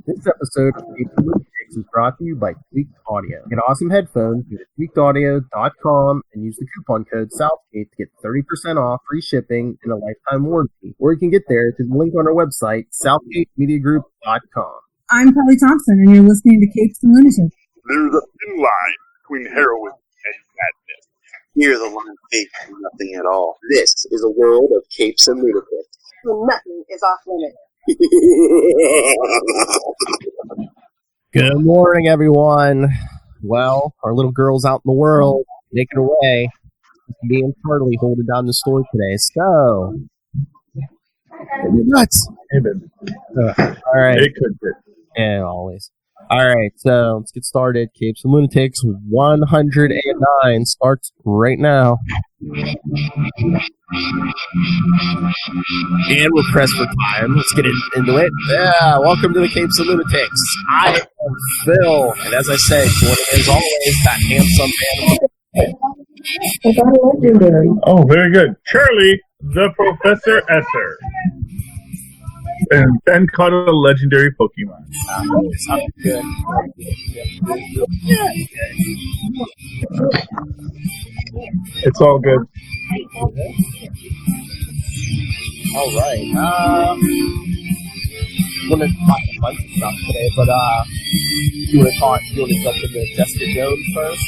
This episode of Lunatics is brought to you by Tweaked Audio. Get awesome headphones, go to tweakedaudio.com and use the coupon code Southgate to get 30% off, free shipping, and a lifetime warranty. Or you can get there through the link on our website, southgatemediagroup.com. I'm Kelly Thompson, and you're listening to Capes and Lunatics. There's a thin line between heroism and madness. Here the line fades to nothing at all. This is a world of capes and lunatics. Nothing is off limits. Good morning, everyone. Well, our little girl's out in the world, making her way. Me and Charlie holding down the store today. So, nuts. All right. It could be. Yeah, always. All right, so let's get started. Capes and Lunatics 109 starts right now. And we're pressed for time. Let's get into it. Yeah, welcome to the Capes and Lunatics. I am Phil, and as I say, joining as always, that handsome man. Oh, very good. Charlie, the Professor Esser. And Ben caught a legendary Pokemon. Good. It's all good. All right. I'm going to talk a bunch of stuff today, but you want to jump into Jessica Jones first?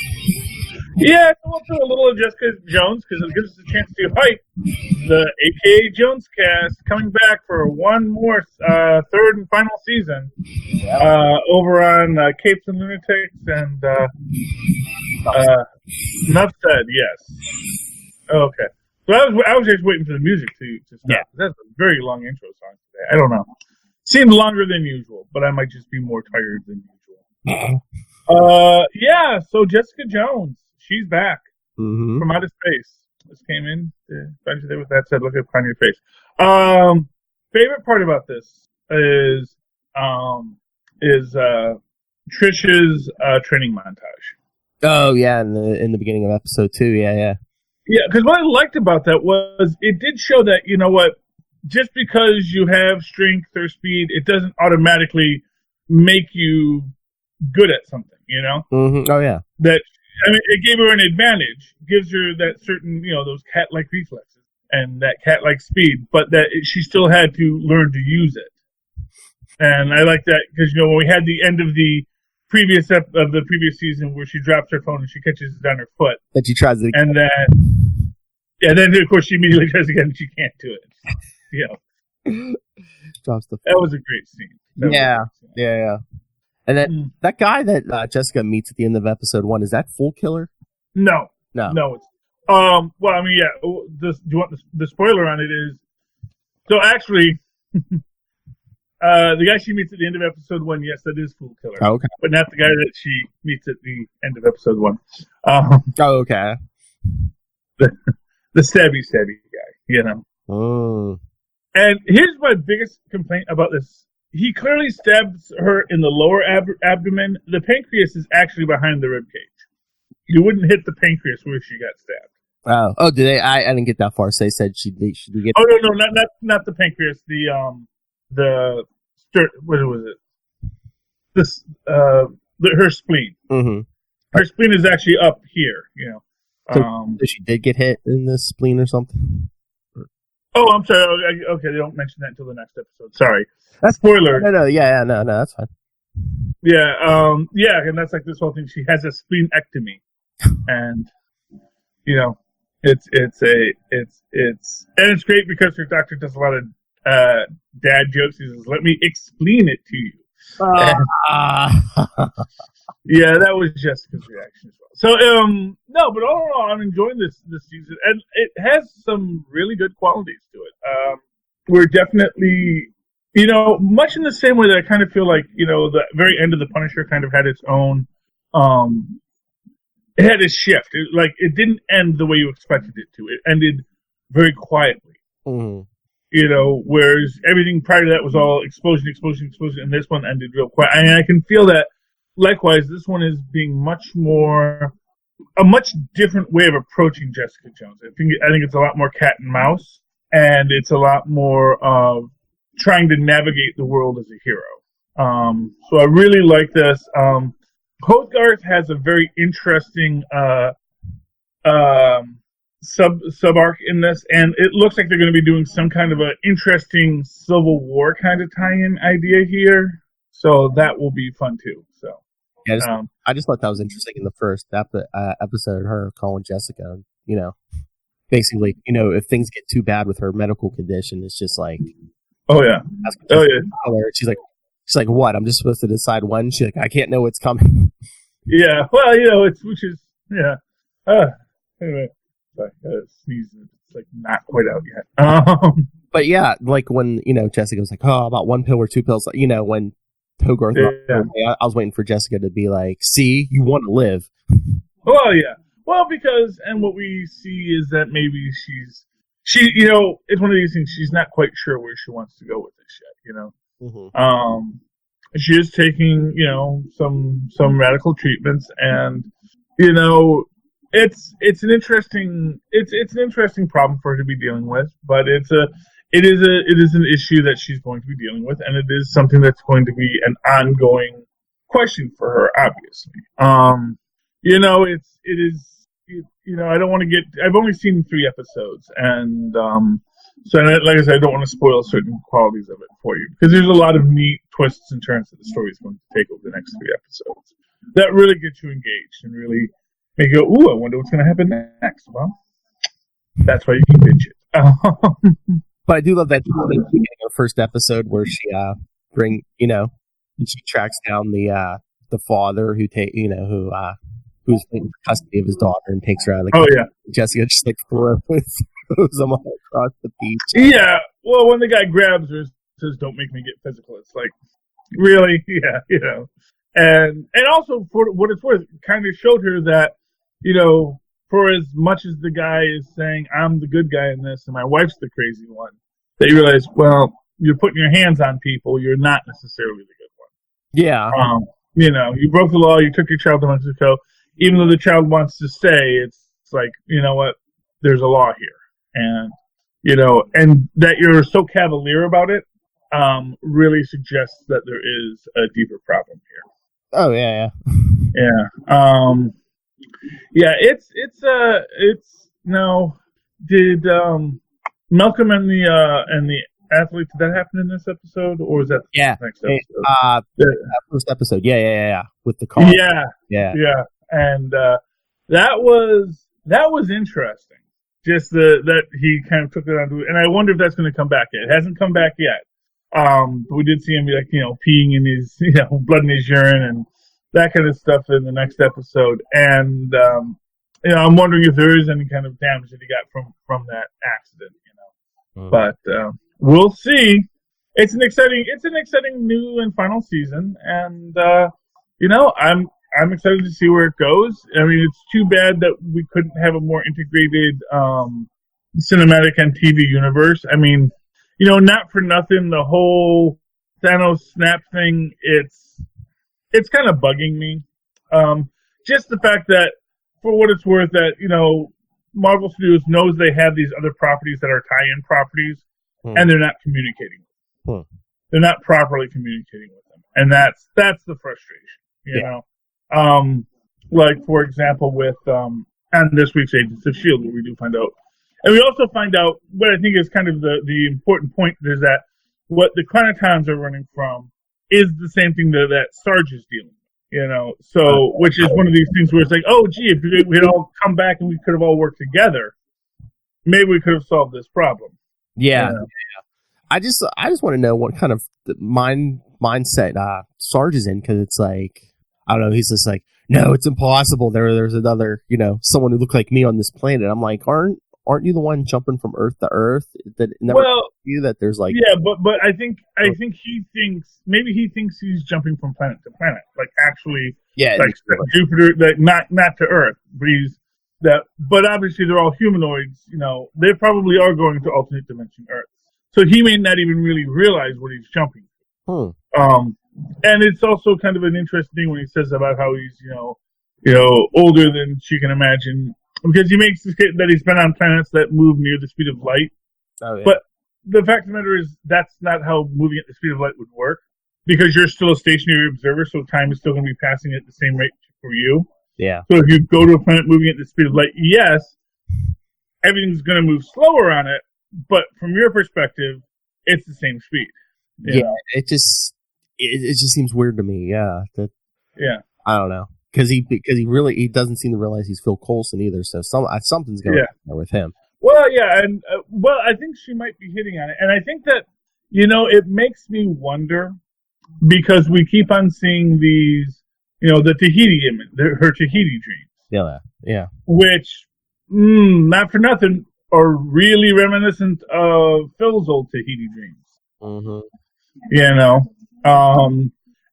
Yeah, we'll do a little of Jessica Jones because it gives us a chance to hype the AKA Jones cast coming back for one more third and final season over on Capes and Lunatics and enough said, yes. Okay. So I was just waiting for the music to start. Yeah. That's a very long intro song today. I don't know. Seemed longer than usual, but I might just be more tired than usual. Yeah, so Jessica Jones. She's back from outer space. Just came in. With that said, look upon your face. Favorite part about this is Trish's training montage. Oh yeah, in the beginning of episode 2. Yeah. Yeah, because what I liked about that was it did show that, you know what, just because you have strength or speed, it doesn't automatically make you good at something. You know? Mm-hmm. Oh yeah. It gave her an advantage. Gives her that certain, those cat-like reflexes and that cat-like speed, but that she still had to learn to use it. And I like that because, when we had the end of the previous season where she drops her phone and she catches it on her foot. That she tries to... And then, of course, she immediately tries again and she can't do it. Drops the phone. That was a great scene. Yeah. And then that guy that Jessica meets at the end of episode 1, is that Full Killer? No. It's, well, I mean, yeah. Do you want the spoiler on it? Is so actually, the guy she meets at the end of episode 1, yes, that is Full Killer. Oh, okay, but not the guy that she meets at the end of episode 1. Okay. The stabby guy, Oh. And here's my biggest complaint about this. He clearly stabs her in the lower abdomen. The pancreas is actually behind the ribcage. You wouldn't hit the pancreas where she got stabbed. Oh, did they? I didn't get that far. So they said she did get. Oh no, not the pancreas. What was it? Her spleen. Mm-hmm. Her spleen is actually up here. So she did get hit in the spleen or something. Oh, I'm sorry. Okay, they don't mention that until the next episode. Sorry. That's spoiler. No, yeah, no, that's fine. Yeah, and that's like this whole thing. She has a splenectomy, and it's great because her doctor does a lot of dad jokes. He says, "Let me explain it to you." Yeah, that was Jessica's reaction as well. So, no, but all in all, I'm enjoying this season, and it has some really good qualities to it. We're definitely, much in the same way that I kind of feel like, the very end of The Punisher kind of had its own, it had a shift. It didn't end the way you expected it to. It ended very quietly. Mm-hmm. Whereas everything prior to that was all explosion, and this one ended real quiet. And I can feel that, likewise, this one is being a much different way of approaching Jessica Jones. I think it's a lot more cat and mouse, and it's a lot more of trying to navigate the world as a hero. So I really like this. Hogarth has a very interesting sub arc in this, and it looks like they're going to be doing some kind of an interesting Civil War kind of tie-in idea here. So that will be fun too. So yeah, I just thought that was interesting in the first episode. Her calling Jessica, basically, if things get too bad with her medical condition, it's just like, oh yeah. She's like, what? I'm just supposed to decide when? She's like, I can't know what's coming. Yeah, well, yeah. Anyway, sorry, sneezing. It's like not quite out yet. But yeah, like when Jessica was like, oh, about 1 pill or 2 pills. When Hogarth, I was waiting for Jessica to be like, see, you want to live. Well, yeah. Well, because what we see is that maybe it's one of these things. She's not quite sure where she wants to go with this yet. Mm-hmm. She is taking, some radical treatments, and it's an interesting problem for her to be dealing with, but it is an issue that she's going to be dealing with, and it is something that's going to be an ongoing question for her, obviously. I don't want to get. I've only seen 3 episodes, and so like I said, I don't want to spoil certain qualities of it for you, because there's a lot of neat twists and turns that the story is going to take over the next 3 episodes that really get you engaged and really make you go, ooh, I wonder what's going to happen next. Well, that's why you can binge it. But I do love that beginning of the first episode where she she tracks down the father who's taking custody of his daughter and takes her out of the country. Yeah. Jessica just like throws them all across the beach. Yeah. Well, when the guy grabs her, says, "Don't make me get physical," it's like, really? Yeah, And also, for what it's worth, kind of showed her that, for as much as the guy is saying, I'm the good guy in this and my wife's the crazy one, that you realize, well, you're putting your hands on people, you're not necessarily the good one. Yeah. You broke the law, you took your child to Mexico. Even though the child wants to stay, it's like, you know what, there's a law here. And, and that you're so cavalier about it really suggests that there is a deeper problem here. Oh, yeah. Yeah, did Malcolm and the athlete, did that happen in this episode, or was that the next episode? First episode, yeah, with the car. Yeah. And that was interesting. Just that he kind of took it onto, and I wonder if that's going to come back yet. It hasn't come back yet. But we did see him be like, peeing in his, blood in his urine and that kind of stuff in the next episode. And I'm wondering if there is any kind of damage that he got from that accident. But we'll see. It's an exciting new and final season, and I'm excited to see where it goes. I mean, it's too bad that we couldn't have a more integrated cinematic and TV universe. I mean, not for nothing, the whole Thanos snap thing, it's kind of bugging me. Just the fact that, for what it's worth, that, Marvel Studios knows they have these other properties that are tie-in properties, and they're not communicating with them. They're not properly communicating with them. And that's the frustration, you know? Like, for example, with on this week's Agents of S.H.I.E.L.D., where we do find out. And we also find out what I think is kind of the important point is that what the Chronotons are running from is the same thing that Sarge is dealing with, So, which is one of these things where it's like, oh, gee, if we had all come back and we could have all worked together, maybe we could have solved this problem. Yeah. I just want to know what kind of mindset Sarge is in, because it's like, I don't know, he's just like, no, it's impossible. There's another, someone who looked like me on this planet. I'm like, aren't you the one jumping from Earth to Earth? That never you that there's like, yeah, but I think he thinks he's jumping from planet to planet, like actually, like Jupiter, like not to Earth, but obviously they're all humanoids. They probably are going to alternate dimension Earth, so he may not even really realize what he's jumping to. And it's also kind of an interesting thing when he says about how he's, older than she can imagine, because he makes the statement that he's been on planets that move near the speed of light. Oh, yeah. But the fact of the matter is, that's not how moving at the speed of light would work. because you're still a stationary observer, so time is still going to be passing at the same rate for you. Yeah. So if you go to a planet moving at the speed of light, yes, everything's going to move slower on it, but from your perspective, it's the same speed. You know? It just seems weird to me. Yeah. I don't know. Because he doesn't seem to realize he's Phil Coulson either. So something's going on with him. Well, yeah, and I think she might be hitting on it, and I think that it makes me wonder because we keep on seeing these, the Tahiti image, her Tahiti dreams. Yeah. Which, not for nothing, are really reminiscent of Phil's old Tahiti dreams. Mm-hmm.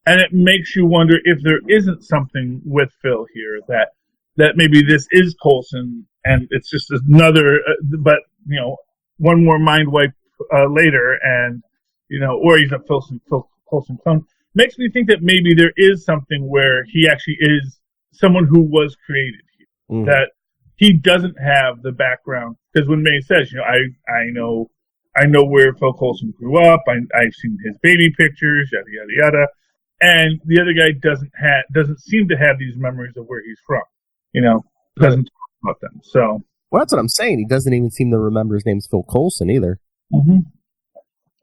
And it makes you wonder if there isn't something with Phil here that maybe this is Coulson and it's just another, but one more mind wipe later, and or he's a Phil Coulson clone. Makes me think that maybe there is something where he actually is someone who was created here, that he doesn't have the background. Because when May says, I know where Phil Coulson grew up. I've seen his baby pictures, yada yada yada. And the other guy doesn't seem to have these memories of where he's from. Doesn't talk about them. So that's what I'm saying. He doesn't even seem to remember his name's Phil Coulson either. Mm-hmm.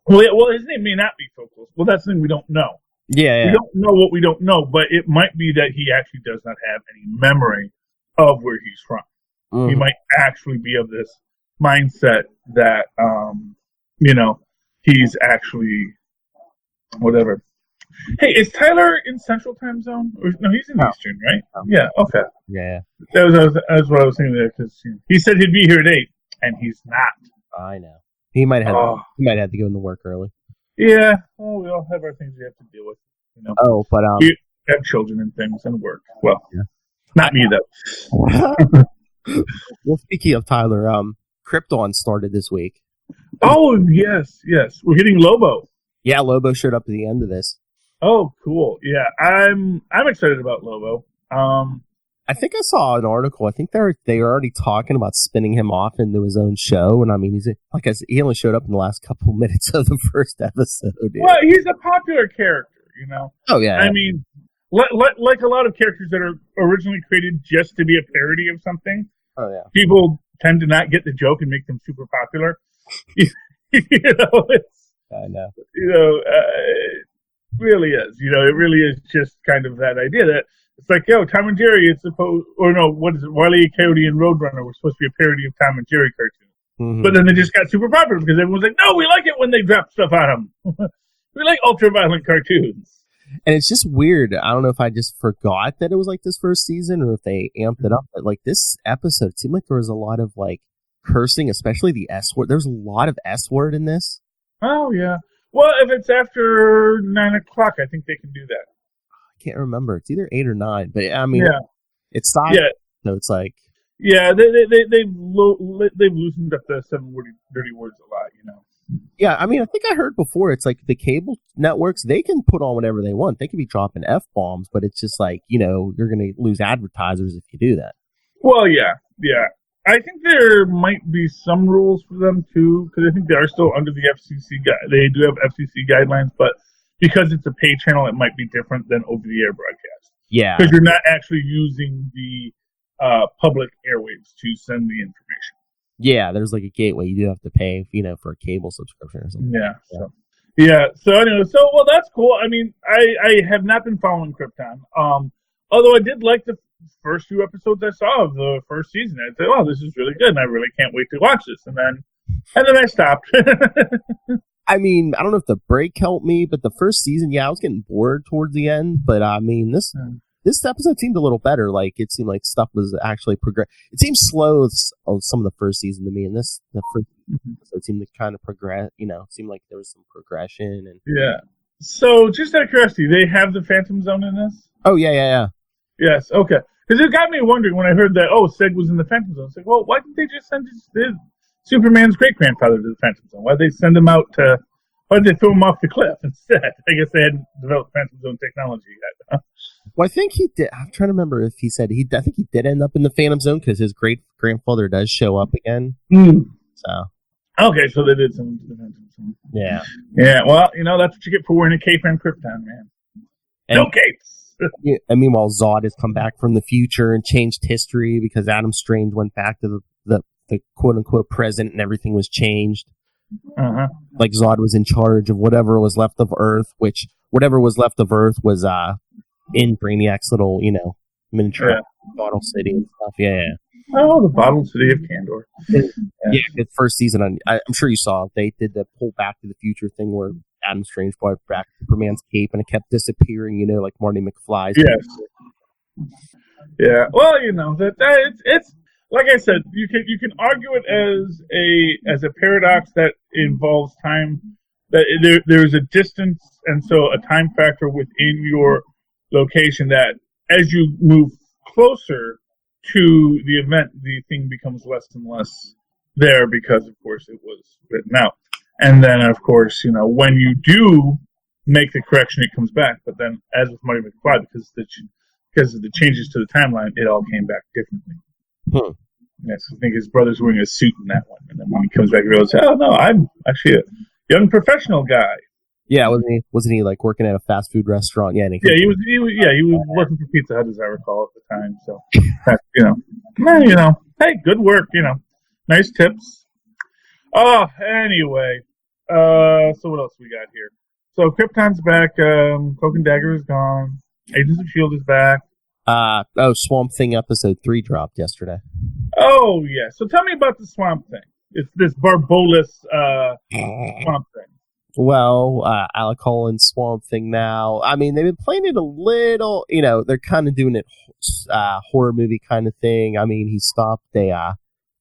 Well, his name may not be Phil Coulson. Well, that's the thing we don't know. Yeah. We don't know what we don't know, but it might be that he actually does not have any memory of where he's from. Mm-hmm. He might actually be of this mindset that, he's actually whatever. Hey, is Tyler in Central Time Zone? No, he's in Eastern, right? Yeah. Okay. Yeah. That was what I was thinking there, because he said he'd be here at 8, and he's not. I know. He might have. He might have to go into work early. Yeah. Well, we all have our things we have to deal with. Oh, but we have children and things and work. Well, not me though. Well, speaking of Tyler, Krypton started this week. Oh yes, we're getting Lobo. Yeah, Lobo showed up at the end of this. Oh, cool. Yeah, I'm excited about Lobo. I think I saw an article. I think they're already talking about spinning him off into his own show. And I mean, he only showed up in the last couple minutes of the first episode. Dude. Well, he's a popular character, Oh yeah. I mean, like a lot of characters that are originally created just to be a parody of something. Oh yeah. People tend to not get the joke and make them super popular. I know. It really is. It really is just kind of that idea that it's like, Tom and Jerry, it's supposed, or no, what is it? Wile E. Coyote and Roadrunner were supposed to be a parody of Tom and Jerry cartoons. Mm-hmm. But then they just got super popular because everyone's like, no, we like it when they drop stuff on them. We like ultra-violent cartoons. And it's just weird. I don't know if I just forgot that it was like this first season or if they amped it up. But like this episode, it seemed like there was a lot of like cursing, especially the S word. There's a lot of S word in this. Oh, yeah. Well, if it's after 9 o'clock, I think they can do that. I can't remember. It's either 8 or 9. But I mean, it's silent. Yeah. So it's like. Yeah, they've loosened up the 7 dirty words a lot, Yeah, I mean, I think I heard before, it's like the cable networks, they can put on whatever they want. They can be dropping F-bombs, but it's just like, you're going to lose advertisers if you do that. Well, yeah. I think there might be some rules for them, too, because I think they are still under the FCC. They do have FCC guidelines, but because it's a pay channel, it might be different than over-the-air broadcast. Yeah. Because you're not actually using the public airwaves to send the information. Yeah, there's like a gateway. You do have to pay, for a cable subscription or something. Yeah. So anyway, well, that's cool. I mean, I have not been following Krypton. Although I did like the first 2 episodes I saw of the first season. I said, "Oh, this is really good," and I really can't wait to watch this. And then I stopped. I mean, I don't know if the break helped me, but the first season, I was getting bored towards the end. But I mean, this episode seemed a little better. Like, it seemed like stuff was actually progress. It seemed slow on some of the first season to me, and the first episode seemed to kind of progress. Seemed like there was some progression. And yeah. So, just out of curiosity, they have the Phantom Zone in this? Oh yeah. Yes. Okay. Because it got me wondering when I heard that. Seg was in the Phantom Zone. I was like, well, why didn't they just send Superman's great grandfather to the Phantom Zone? Why did they send him out to? Why did they throw him off the cliff instead? I guess they hadn't developed Phantom Zone technology yet. Huh? Well, I think he did. I'm trying to remember if he said I think he did end up in the Phantom Zone because his great grandfather does show up again. Mm. So. Okay, so they did some. Yeah. Yeah, well, that's what you get for wearing a cape on Krypton, man. And, no capes! Yeah, and meanwhile, Zod has come back from the future and changed history because Adam Strange went back to the quote-unquote present and everything was changed. Uh-huh. Like Zod was in charge of whatever was left of Earth, which whatever was left of Earth was in Brainiac's little, miniature bottle city and stuff. Yeah. Oh, the bottled city of Kandor. Yeah, the first season, I'm sure you saw, they did the pull Back to the Future thing where Adam Strange brought back Superman's cape and it kept disappearing, like Marty McFly's. Yes. Yeah. Well, it's like I said, you can argue it as a paradox that involves time. That there's a distance and so a time factor within your location that as you move closer to the event, the thing becomes less and less there because, of course, it was written out. And then, of course, when you do make the correction, it comes back. But then, as with Marty McFly, because of the changes to the timeline, it all came back differently. Yes, I think his brother's wearing a suit in that one. And then when he comes back, he goes, "Oh no, I'm actually a young professional guy." Yeah, wasn't he like working at a fast food restaurant? Yeah, he was working for Pizza Hut, as I recall at the time. So, hey, good work. Nice tips. Oh, anyway, so what else we got here? So Krypton's back. Cloak and Dagger is gone. Agents of S.H.I.E.L.D. is back. Swamp Thing episode 3 dropped yesterday. Oh yeah. So tell me about the Swamp Thing. It's this Barbolus Swamp Thing. Well, Alec Holland's Swamp Thing now. I mean, they've been playing it a little, they're kind of doing it horror movie kind of thing. I mean, he stopped a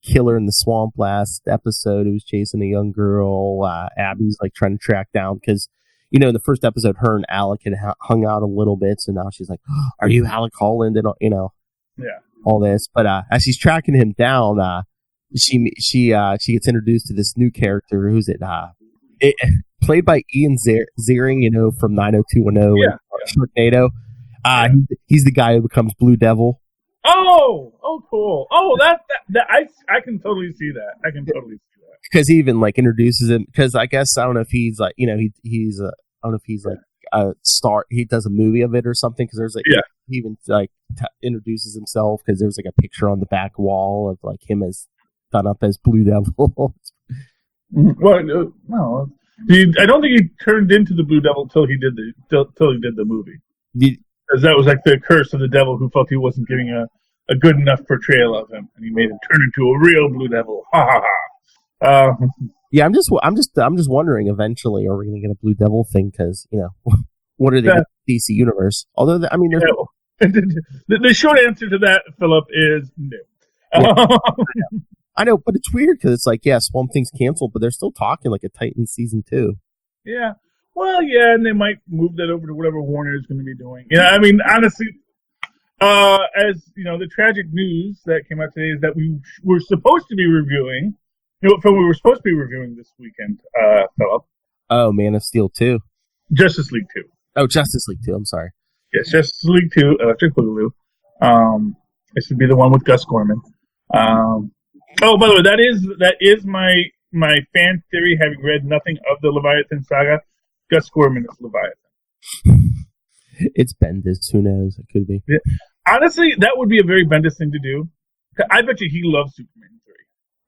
killer in the swamp last episode who was chasing a young girl. Abby's like trying to track down because, in the first episode, her and Alec had hung out a little bit. So now she's like, oh, are you Alec Holland? And, all this. But as she's tracking him down, she gets introduced to this new character. Who's it? Played by Ian Ziering, from 90210 and Sharknado. He's the guy who becomes Blue Devil. Oh, cool. Oh, that I can totally see that. I can totally see that. Because he even like introduces him. Because I guess I don't know if he's like he's I don't know if he's like a star. He does a movie of it or something. Because there's he even like introduces himself because there's like a picture on the back wall of like him as done up as Blue Devil. Well, no. I don't think he turned into the Blue Devil until he did the movie. Because that was like the curse of the devil who felt he wasn't getting a good enough portrayal of him, and he made him turn into a real Blue Devil. Ha ha ha. Yeah, I'm just wondering. Eventually, are we going to get a Blue Devil thing? Because what are they in the DC universe? Although, the short answer to that, Philip, is no. Yeah. I know, but it's weird because it's like, Swamp Thing's canceled, but they're still talking like a Titan season 2. Yeah. Well, yeah, and they might move that over to whatever Warner is going to be doing. I mean, honestly, as the tragic news that came out today is that we were supposed to be reviewing. We were supposed to be reviewing this weekend, Philip. Oh, Man of Steel 2. Justice League 2. Oh, Justice League 2. I'm sorry. Yes, Justice League 2, Electric Boogaloo. This would be the one with Gus Gorman. Oh, by the way, that is my fan theory. Having read nothing of the Leviathan saga, Gus Gorman is Leviathan. It's Bendis. Who knows? It could be. Yeah. Honestly, that would be a very Bendis thing to do. I bet you he loves Superman 3.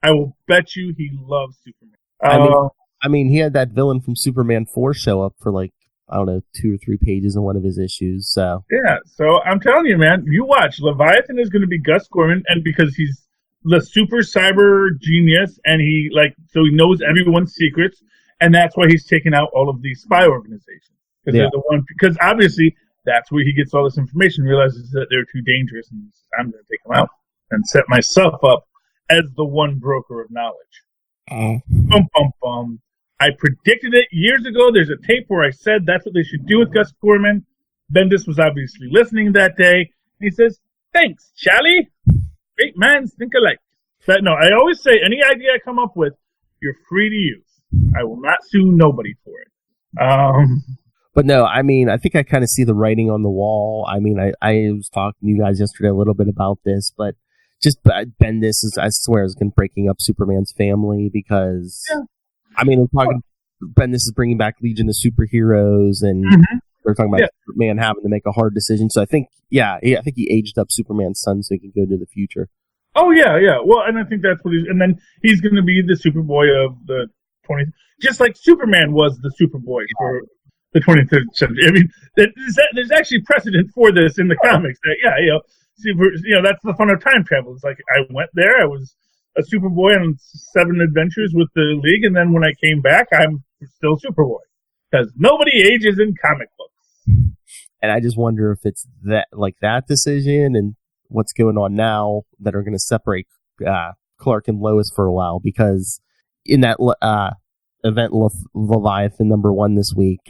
I will bet you he loves Superman. I mean, he had that villain from Superman 4 show up for like, I don't know, 2 or 3 pages in one of his issues. So yeah, so I'm telling you, man, you watch. Leviathan is going to be Gus Gorman, and because he's the super cyber genius, and he knows everyone's secrets, and that's why he's taking out all of these spy organizations. Because obviously that's where he gets all this information, realizes that they're too dangerous, and I'm going to take them out and set myself up as the one broker of knowledge. Bum, bum, bum. I predicted it years ago. There's a tape where I said that's what they should do with Gus Gorman. Bendis was obviously listening that day, and he says, "Thanks, Charlie. Great minds think alike." But no, I always say any idea I come up with, you're free to use. I will not sue nobody for it. But no, I mean, I think I kind of see the writing on the wall. I mean, I was talking to you guys yesterday a little bit about this, but just Bendis is, I swear, is breaking up Superman's family because, I mean, we're talking, Bendis is bringing back Legion of Superheroes, and they're talking about Superman having to make a hard decision. So I think, I think he aged up Superman's son so he can go to the future. Oh yeah. Well, and I think that's what and then he's going to be the Superboy of the 20th, just like Superman was the Superboy for the 23rd century. I mean, there's actually precedent for this in the comics. That that's the fun of time travel. It's like I went there, I was a Superboy on 7 adventures with the League, and then when I came back, I'm still Superboy because nobody ages in comic books. And I just wonder if it's that decision and what's going on now that are going to separate Clark and Lois for a while, because in that event Leviathan #1 this week,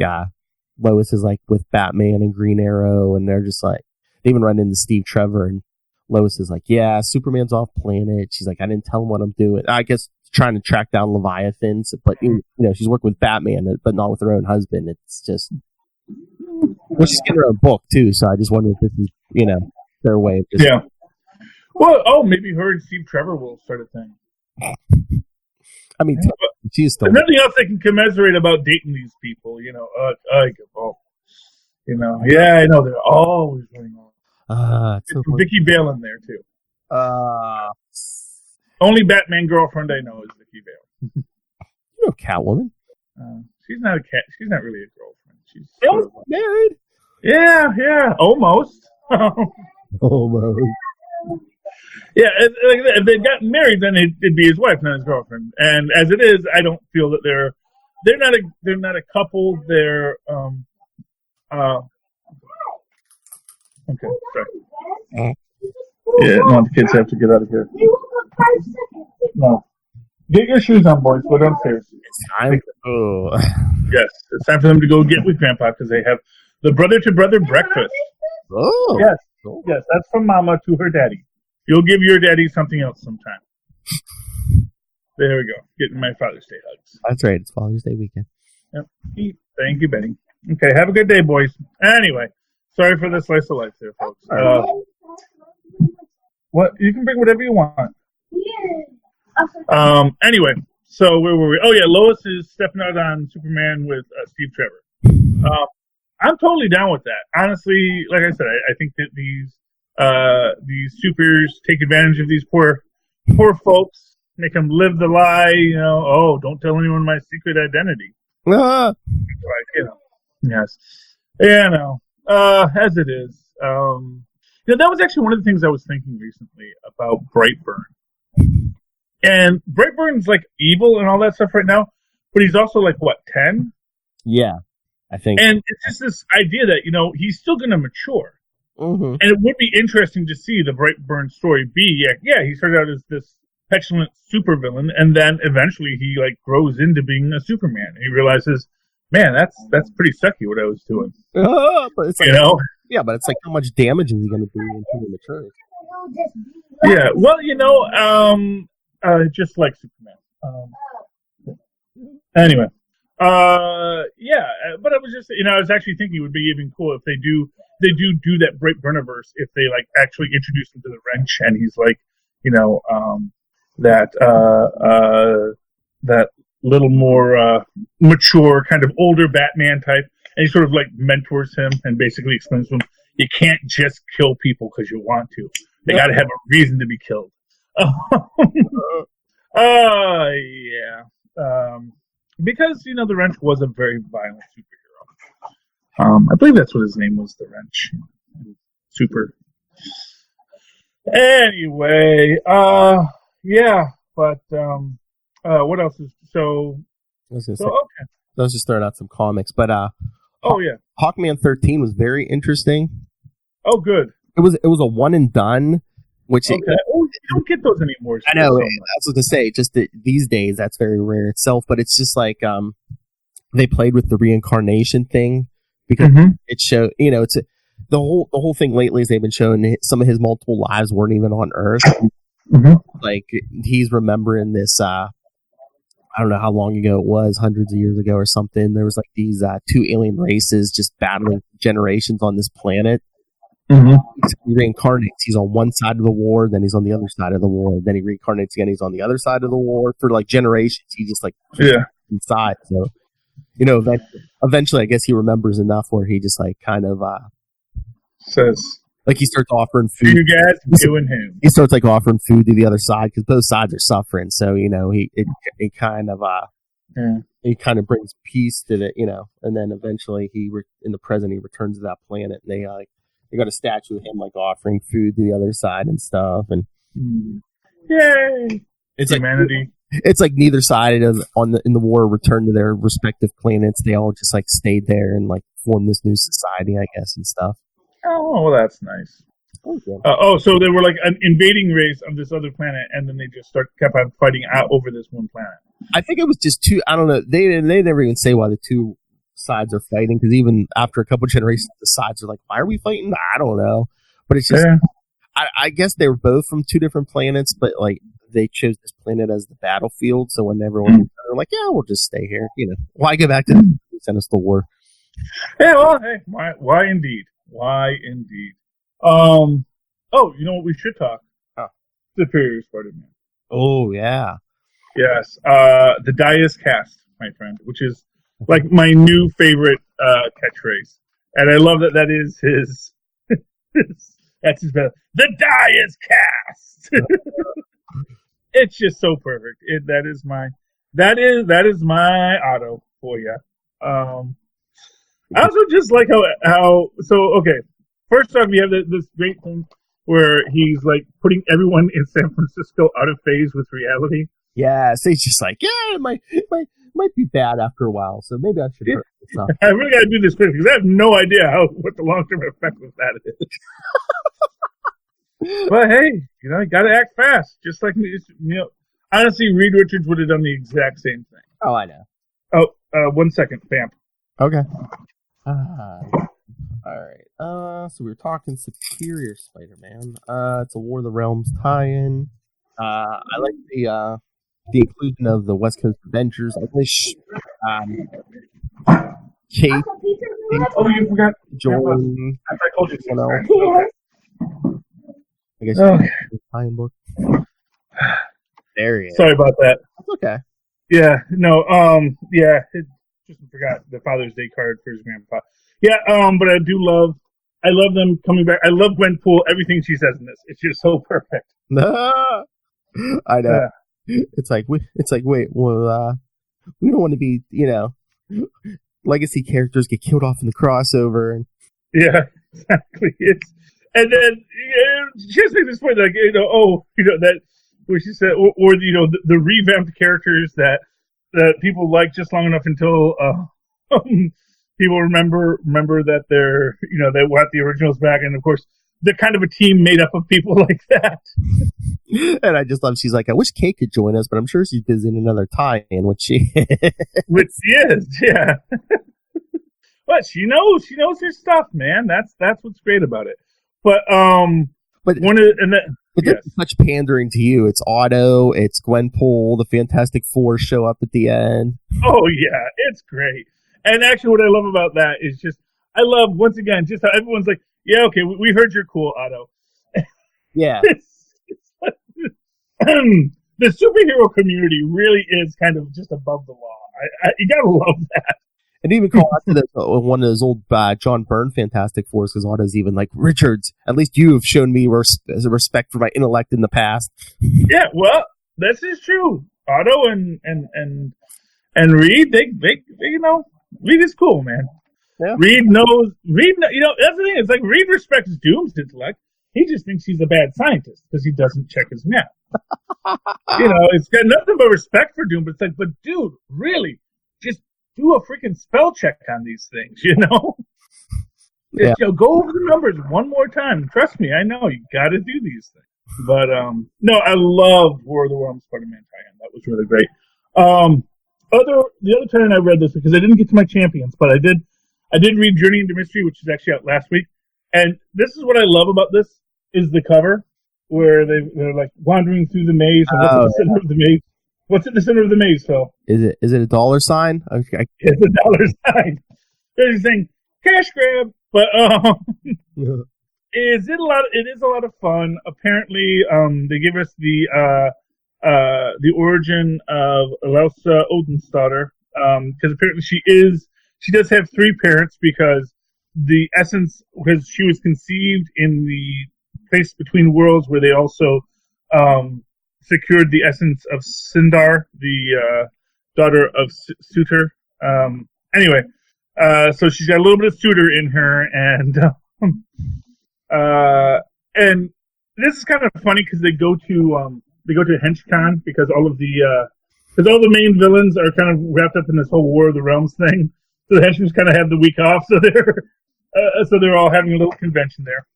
Lois is like with Batman and Green Arrow, and they're just like, they even run into Steve Trevor, and Lois is like, yeah, Superman's off planet. She's like, I didn't tell him what I'm doing. I guess trying to track down Leviathan, but she's working with Batman, but not with her own husband. It's just, well, she's getting her own book too, so I just wonder if this is, their way of just... Well, maybe her and Steve Trevor will start a thing. I mean, she's still... There's nothing else they can commiserate about dating these people, I know, they're always running on. It's so Vicky Vale in there, too. Only Batman girlfriend I know is Vicky Vale. Catwoman? She's not a cat. She's not really a girlfriend. She's married? Yeah, almost. Almost. Yeah, if they'd gotten married, then it'd be his wife, not his girlfriend. And as it is, I don't feel that they're not a couple. They're okay, sorry. Yeah, no, the kids have to get out of here. No, get your shoes on, boys. Go downstairs. It's time. Yes, it's time for them to go get with Grandpa because they have the brother-to-brother breakfast. Oh, yes, yes, that's from Mama to her daddy. You'll give your daddy something else sometime. There we go. Getting my Father's Day hugs. That's right. It's Father's Day weekend. Yep. Thank you, Betty. Okay, have a good day, boys. Anyway, sorry for the slice of life there, folks. What? You can bring whatever you want. Anyway, so where were we? Oh, yeah, Lois is stepping out on Superman with Steve Trevor. I'm totally down with that. Honestly, like I said, I think that these supers take advantage of these poor folks, make them live the lie, don't tell anyone my secret identity. Yes. Yeah, as it is. That was actually one of the things I was thinking recently about Brightburn. And Brightburn's like evil and all that stuff right now, but he's also like, 10? Yeah, I think. And it's just this idea that, he's still going to mature. Mm-hmm. And it would be interesting to see the Brightburn story be, he started out as this petulant supervillain, and then eventually he grows into being a Superman. And he realizes, man, that's pretty sucky what I was doing. But it's yeah, but it's how much damage is he going to do until he matures? Yeah, well, just like Superman. Anyway, but I was just, I was actually thinking it would be even cool if they do that Brightburniverse, if they actually introduce him to the wrench, and he's that little more mature, kind of older Batman type, and he sort of mentors him and basically explains to him, you can't just kill people because you want to. They got to have a reason to be killed. Yeah. Because, the Wrench was a very violent superhero. I believe that's what his name was, the Wrench. Super. Anyway, yeah, but, what else is, okay. I was just throwing out some comics, but, yeah. Hawkman 13 was very interesting. Oh, good. It was a one and done, which you don't get those anymore. I know. That's what to say. Just that these days, that's very rare itself. But it's just they played with the reincarnation thing because it showed. It's the whole thing lately is they've been showing some of his multiple lives weren't even on Earth. He's remembering this. I don't know how long ago it was, hundreds of years ago or something. There was these two alien races just battling generations on this planet. Mm-hmm. He reincarnates. He's on one side of the war, then he's on the other side of the war. Then he reincarnates again. He's on the other side of the war for like generations. He just like inside. So eventually, I guess he remembers enough where he just like kind of says like he starts offering food. You guys doing him. He starts like offering food to the other side because both sides are suffering. So it kind of it kind of brings peace to it, and then eventually in the present he returns to that planet and they got a statue of him like offering food to the other side and stuff, and yay! It's humanity. It's like neither side in the war returned to their respective planets. They all just like stayed there and like formed this new society, I guess, and stuff. Oh, well, that's nice. So they were like an invading race of this other planet, and then they just kept on fighting out over this one planet. I think it was just two. I don't know. They never even say why the two sides are fighting, because even after a couple generations, the sides are like, "Why are we fighting?" I don't know. But it's just, I guess they were both from two different planets, but like they chose this planet as the battlefield. So when everyone they're like, "Yeah, we'll just stay here." Why go back to send us to war? Yeah, well, hey, why indeed? Why indeed? Oh, you know what we should talk? Superior Spider-Man. Oh, yeah. Yes. The die is cast, my friend, which is like my new favorite catchphrase. And I love that is his that's his best. The die is cast. It's just so perfect. That is my Otto for you. I also just like how okay. First off, we have this great thing where he's like putting everyone in San Francisco out of phase with reality. Yeah, so he's just like, it might be bad after a while, so maybe I should hurt myself. I really got to do this quick because I have no idea what the long-term effect of that is. But hey, you got to act fast. Just like honestly, Reed Richards would have done the exact same thing. Oh, I know. Oh, 1 second, vamp. Okay. All right. So we were talking Superior Spider-Man. It's a War of the Realms tie-in. I like the inclusion of the West Coast Avengers. I wish Kate. Oh, you forgot. Join. I told you someone else. Okay. I guess the tie-in book. There he is. Sorry about that. That's okay. Yeah. No. Yeah. Just forgot the Father's Day card for his grandpa. Yeah, but I love them coming back. I love Gwenpool, everything she says in this. It's just so perfect. I know. Yeah. It's like, wait, well, we don't want to be, legacy characters get killed off in the crossover. Yeah, exactly. And then just make this point, like, that where she said, or the revamped characters that people like just long enough until people remember that they're they want the originals back, and of course they're kind of a team made up of people like that. And I just love. She's like, I wish Kate could join us, but I'm sure she's busy in another tie-in, which she is, yeah. But she knows her stuff, man. That's what's great about it. But there's such pandering to you. It's Otto, it's Gwenpool, the Fantastic Four show up at the end. Oh yeah, it's great. And actually, what I love about that is just, I love, once again, just how everyone's like, yeah, okay, we heard you're cool, Otto. Yeah. The superhero community really is kind of just above the law. You gotta love that. And even call out to one of those old John Byrne Fantastic Fours, because Otto's even like, Richards, at least you have shown me respect for my intellect in the past. Yeah, well, this is true. Otto and Reed, they Reed is cool, man. Yeah. Reed, that's the thing. It's like Reed respects Doom's intellect. He just thinks he's a bad scientist because he doesn't check his math. It's got nothing but respect for Doom, but it's like, but dude, really, just do a freaking spell check on these things, Yeah. Go over the numbers one more time. Trust me, I know you got to do these things. But no, I love War of the Realms Spider-Man tie-in. That was really great. The other time I read this, because I didn't get to my champions, but I did read Journey into Mystery, which is actually out last week. And this is what I love about this, is the cover, where they're like wandering through the maze. And what's at the center of the maze? What's at the center of the maze, Phil? Is it a dollar sign? Okay. It's a dollar sign. They're just saying, cash grab. But It is a lot of fun. Apparently, they give us the origin of Elsa Odin's because apparently she does have three parents because she was conceived in the place between worlds where they also secured the essence of Sindar, the daughter of Sutor. Anyway, so she's got a little bit of Sutor in her, and this is kind of funny because they go to HenchCon because all the main villains are kind of wrapped up in this whole War of the Realms thing. So the Henchmen's kind of have the week off, so they're all having a little convention there.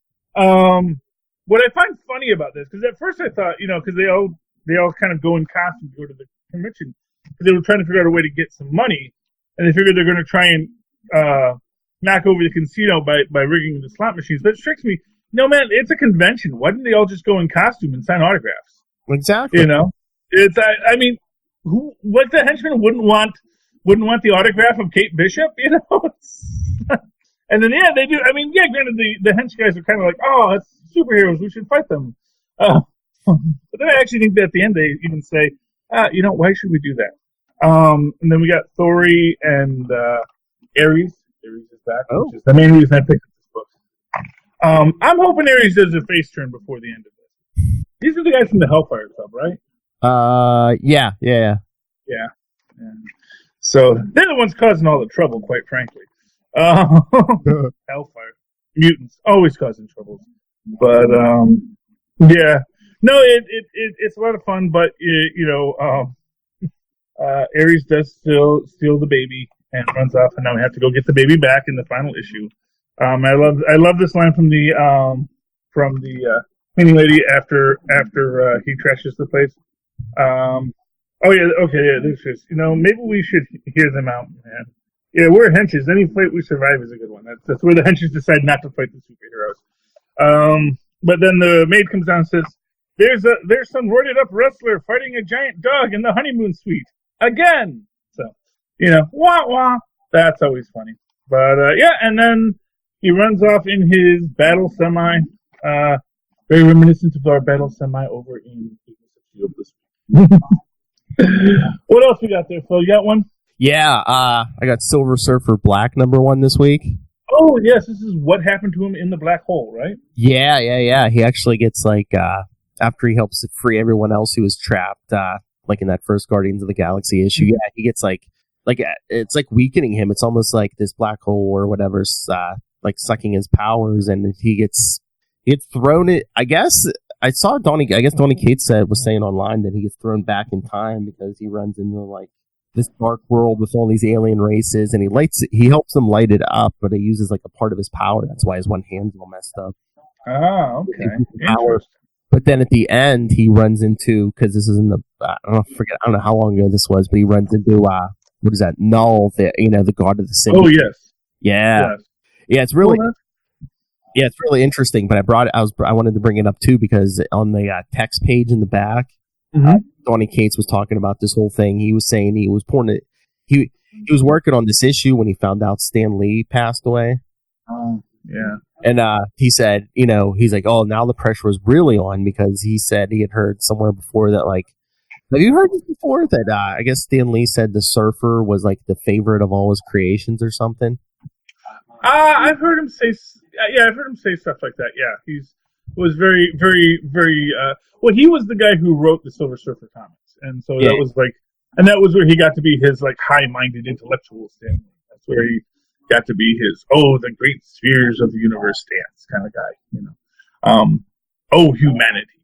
What I find funny about this, because at first I thought, because they all kind of go in costume to go to the convention, because they were trying to figure out a way to get some money, and they figured they're going to try and knock over the casino by rigging the slot machines. But it strikes me, no man, it's a convention. Why didn't they all just go in costume and sign autographs? Exactly. It's I mean, what the henchman wouldn't want the autograph of Kate Bishop? And then they do. I mean, granted the hench guys are kind of like, oh, it's superheroes, we should fight them. But then I actually think that at the end they even say, why should we do that? And then we got Thori and Ares. Ares is back, which is the main reason I picked up this book. I'm hoping Ares does a face turn before the end of this. These are the guys from the Hellfire Club, right? Yeah. So they're the ones causing all the trouble, quite frankly. Hellfire mutants always causing trouble, but yeah, no, it's a lot of fun. But Ares does still steal the baby and runs off, and now we have to go get the baby back in the final issue. I love this line from the cleaning lady after he trashes the place. There's just maybe we should hear them out, man. Yeah, we're henches. Any fight we survive is a good one. That's where the henches decide not to fight the superheroes. But then the maid comes down and says, "There's some roided up wrestler fighting a giant dog in the honeymoon suite again." So wah wah. That's always funny. But and then he runs off in his battle semi. Very reminiscent of our battle semi over in Field this week. What else we got there, Phil? You got one? Yeah, I got Silver Surfer Black #1 this week. Oh, yes, this is what happened to him in the black hole, right? Yeah. He actually gets, after he helps free everyone else who was trapped, in that first Guardians of the Galaxy issue, he gets, it's weakening him. It's almost like this black hole or whatever's, sucking his powers, and he gets thrown it. I guess Donny Cates was saying online that he gets thrown back in time because he runs into, this dark world with all these alien races, and he helps them light it up, but he uses a part of his power. That's why his one hand's all messed up. Oh, okay. Interesting. But then at the end, he runs into, because this is in the, I don't know how long ago this was, but he runs into, what is that, Null, the god of the city. Oh, yes. Yeah. Yes. Yeah, it's really, it's really interesting, but I wanted to bring it up too, because on the text page in the back, Donny Cates was talking about this whole thing. He was saying he was working on this issue when he found out Stan Lee passed away. Oh, yeah. And he said, he's like, oh, now the pressure was really on, because he said he had heard somewhere before that, have you heard this before? That I guess Stan Lee said the Surfer was the favorite of all his creations or something. I've heard him say, stuff like that. Yeah, was very, very, very. Well, he was the guy who wrote the Silver Surfer comics, and so that was that was where he got to be his high-minded intellectual Stan Lee. That's where he got to be his the great spheres of the universe stance kind of guy. Humanity.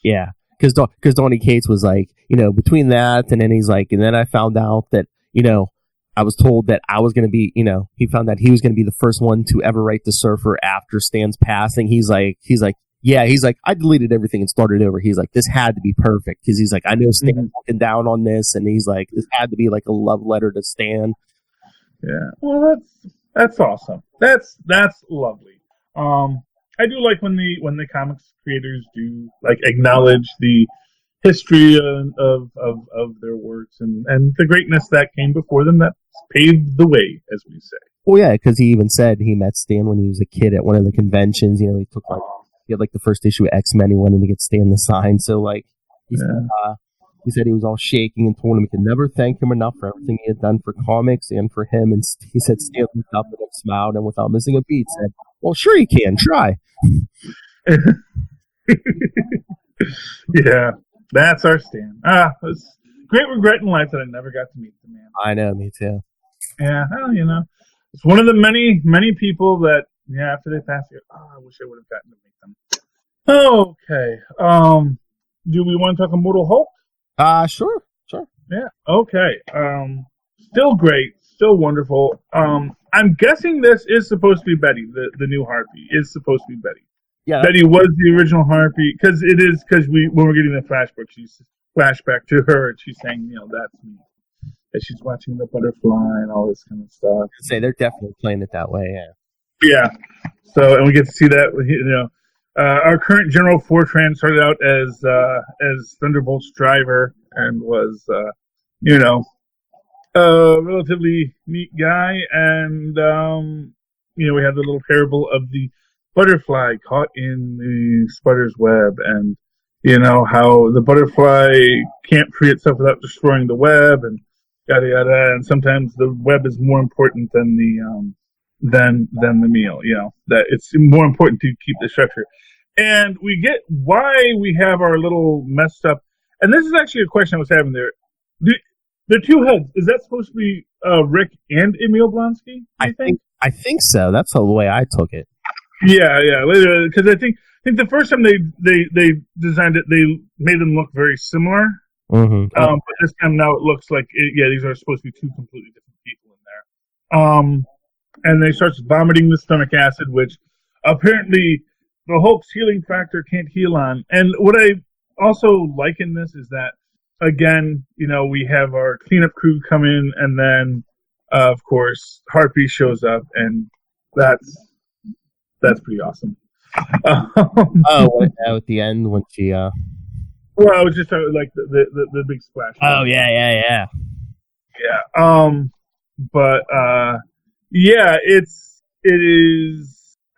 Yeah, because Donny Cates was between that and then he's and then I found out that I was told that I was going to be, he found that he was going to be the first one to ever write the Surfer after Stan's passing. He's like, I deleted everything and started over. He's like, this had to be perfect, because he's like, I know Stan's looking down on this, and he's like, this had to be a love letter to Stan. Yeah, well, that's awesome. That's lovely. I do like when the comics creators do acknowledge the history of their works and the greatness that came before them, that paved the way, as we say. Well, yeah, because he even said he met Stan when he was a kid at one of the conventions. You know, he had like the first issue of X-Men. He went in to get Stan the sign. So like, he said he was all shaking and told him he could never thank him enough for everything he had done for comics and for him. And he said Stan looked up at him, smiled, and without missing a beat said, "Well, sure you can. Try." Yeah, that's our Stan. It's great regret in life that I never got to meet the man. I know, me too. Yeah, well, you know, it's one of the many people that, yeah, after they pass, you go, I wish I would have gotten to meet them. Okay. Do we want to talk Immortal Hulk? Sure. Yeah. Okay. Still great. Still wonderful. I'm guessing this is supposed to be Betty. The new Harpy is supposed to be Betty. Yeah. Betty was the original Harpy because when we're getting the flashback, she's flashback to her and she's saying, you know, that's me. And she's watching the butterfly and all this kind of stuff. I'd say they're definitely playing it that way. Yeah. Yeah. So, and we get to see that, you know, our current General Fortran started out as Thunderbolt's driver and was, you know, a relatively neat guy. And, you know, we have the little parable of the butterfly caught in the spider's web and, you know, how the butterfly can't free itself without destroying the web and yada yada. And sometimes the web is more important than the meal, you know, that it's more important to keep the structure. And we get why we have our little messed up. And this is actually a question I was having there. The two heads, is that supposed to be Rick and Emil Blonsky? I think so. That's the way I took it. Yeah. Because I think the first time they designed it, they made them look very similar. Mm-hmm. But this time now it looks like these are supposed to be two completely different people in there. And they start vomiting the stomach acid, which apparently the Hulk's healing factor can't heal on. And what I also like in this is that, again, you know, we have our cleanup crew come in, and then, of course, Harpy shows up, and that's pretty awesome. At the end when she... Well, I was just like the big splash. Oh, yeah. Yeah. But it is.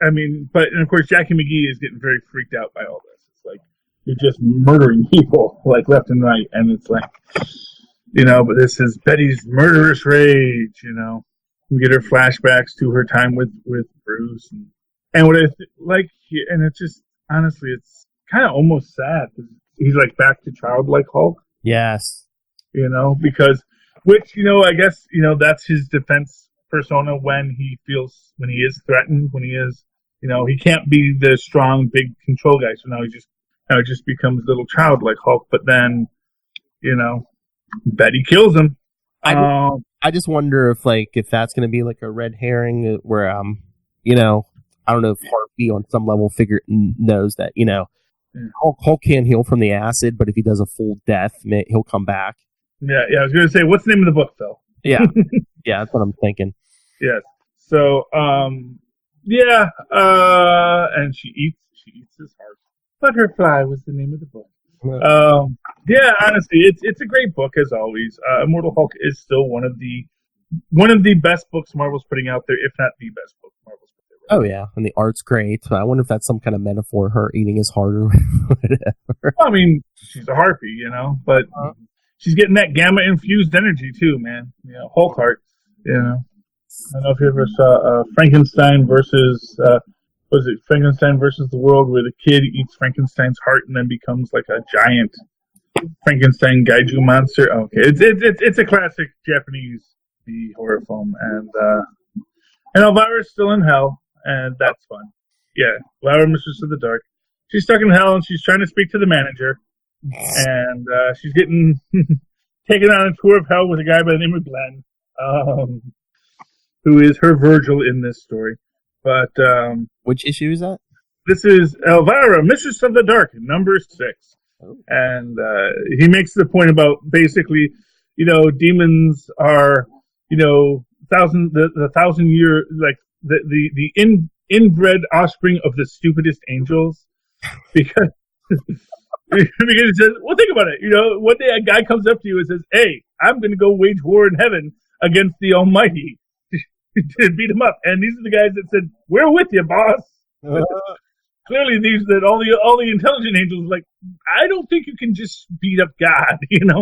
I mean, and of course, Jackie McGee is getting very freaked out by all this. It's like you're just murdering people like left and right, and it's like, you know. But this is Betty's murderous rage. You know, we get her flashbacks to her time with Bruce, and what I like, and it's just honestly, it's kind of almost sad because he's like back to childlike Hulk. Yes. You know, which, you know, I guess, you know, that's his defense persona when he is threatened, when he is, you know, he can't be the strong, big control guy. So now it just becomes little childlike Hulk. But then, you know, Betty kills him. I just wonder if that's going to be like a red herring where, you know, I don't know if Harpy on some level knows that, you know, Hulk can't heal from the acid, but if he does a full death, he'll come back. Yeah. I was going to say, what's the name of the book, Phil? Yeah, that's what I'm thinking. Yes. So, and she eats his heart. Butterfly was the name of the book. Honestly, it's a great book as always. Immortal Hulk is still one of the best books Marvel's putting out there, if not the best book Marvel's putting out there. Oh yeah, and the art's great. I wonder if that's some kind of metaphor, her eating his heart or whatever. I mean, she's a Harpy, you know, but she's getting that gamma infused energy too, man. You know, Hulk heart. You know, I don't know if you ever saw Frankenstein versus Frankenstein versus the World, where the kid eats Frankenstein's heart and then becomes like a giant Frankenstein Gaiju monster. Okay, it's a classic Japanese B horror film, and Elvira's still in hell, and that's fun. Yeah, Elvira, Mistress of the Dark. She's stuck in hell, and she's trying to speak to the manager, and she's getting taken on a tour of hell with a guy by the name of Glenn, who is her Virgil in this story. But which issue is that? This is Elvira, Mistress of the Dark, number 6. Oh. And he makes the point about basically, you know, demons are, you know, the 1,000-year, like the inbred offspring of the stupidest angels, because it says, well, think about it. You know, one day a guy comes up to you and says, "Hey, I'm going to go wage war in heaven against the Almighty." to beat him up. And these are the guys that said, "We're with you, boss." Clearly, all the intelligent angels like, I don't think you can just beat up God, and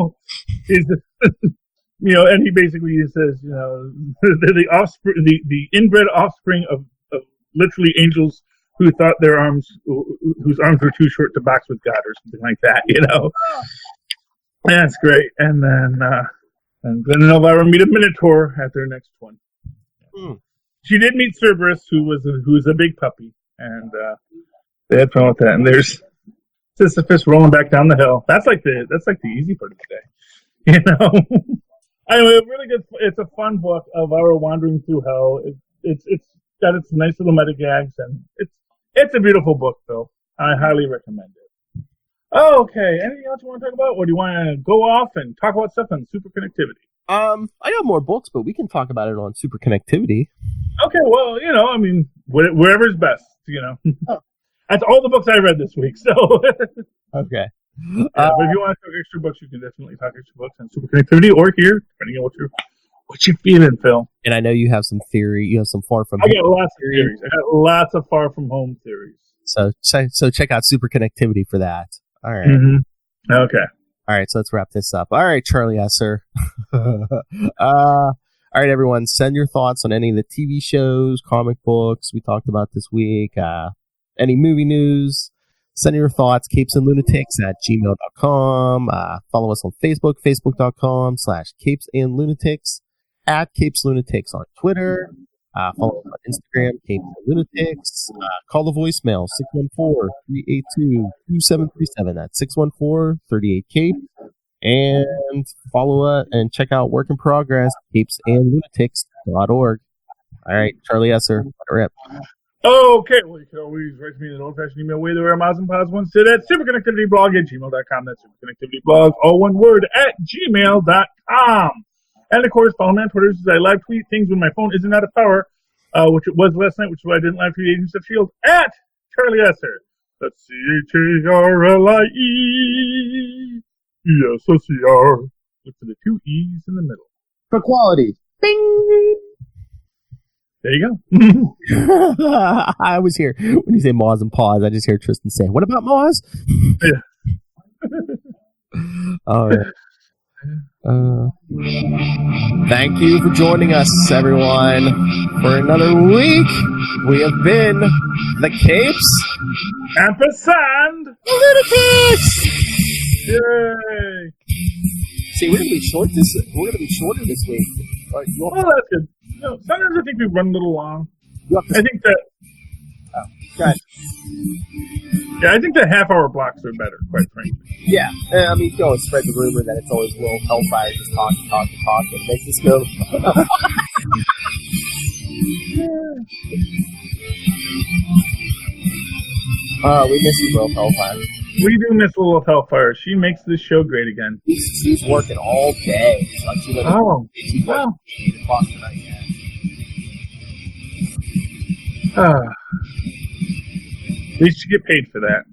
he basically says, they're the offspring, the inbred offspring of literally angels who thought whose arms were too short to box with God or something like that, That's great. And then Glenn and Elvira meet a Minotaur at their next one. She did meet Cerberus, who was a big puppy, and they had fun with that. And there's Sisyphus rolling back down the hill. That's like the easy part of the day, Anyway, really good. It's a fun book of our wandering through hell. It's got its nice little meta gags, and it's a beautiful book, Phil. I highly recommend it. Okay, anything else you want to talk about, or do you want to go off and talk about stuff on superconnectivity? I got more books, but we can talk about it on superconnectivity. Okay, well, wherever's best, Oh. That's all the books I read this week, so. Okay. But if you want to talk extra books, you can definitely talk extra books on superconnectivity or here, depending on what you're feeling, Phil. And I know you have some theory. You have some far from. I got lots of theories. I got lots of far from home theories. So check out superconnectivity for that. All right. Mm-hmm. Okay. All right. So let's wrap this up. All right, Charlie Esser. All right, everyone. Send your thoughts on any of the TV shows, comic books we talked about this week. Any movie news. Send your thoughts, capesandlunatics@gmail.com. Follow us on Facebook, facebook.com/capesandlunatics, @capeslunatics on Twitter. Follow us on Instagram, Capes and Lunatics. Call the voicemail, 614-382-2737. That's 614-38-CAPE. And follow and check out Work in Progress, capesandlunatics.org. All right, Charlie Esser, let it rip. Okay, well, you can always write to me in an old-fashioned email way where Moz and Poz once did at superconnectivityblog@gmail.com. That's superconnectivityblog, all one word, @gmail.com. And, of course, follow me on Twitter as I live tweet things when my phone isn't out of power, which it was last night, which is why I didn't live tweet Agents of S.H.I.E.L.D. @Charlie Esser. That's CHARLIE-ESSER. Look for the two E's in the middle. For quality. Bing! There you go. I always hear, when you say Moz and Paws, I just hear Tristan say, "What about Moz?" Yeah. All right. Thank you for joining us, everyone, for another week. We have been the Capes Ampersand Lunatics. Yay! See, we're gonna be shorter this week. Well, that's good. Sometimes I think we run a little long. I think that. Good. Yeah, I think the half-hour blocks are better, quite frankly. Yeah, I mean, don't spread the rumor that it's always Will Hellfire just talk. It makes us go. We miss you, Will Hellfire. We do miss Little Hellfire. She makes this show great again. She's working all day. She's working 8 o'clock tonight. At least you get paid for that.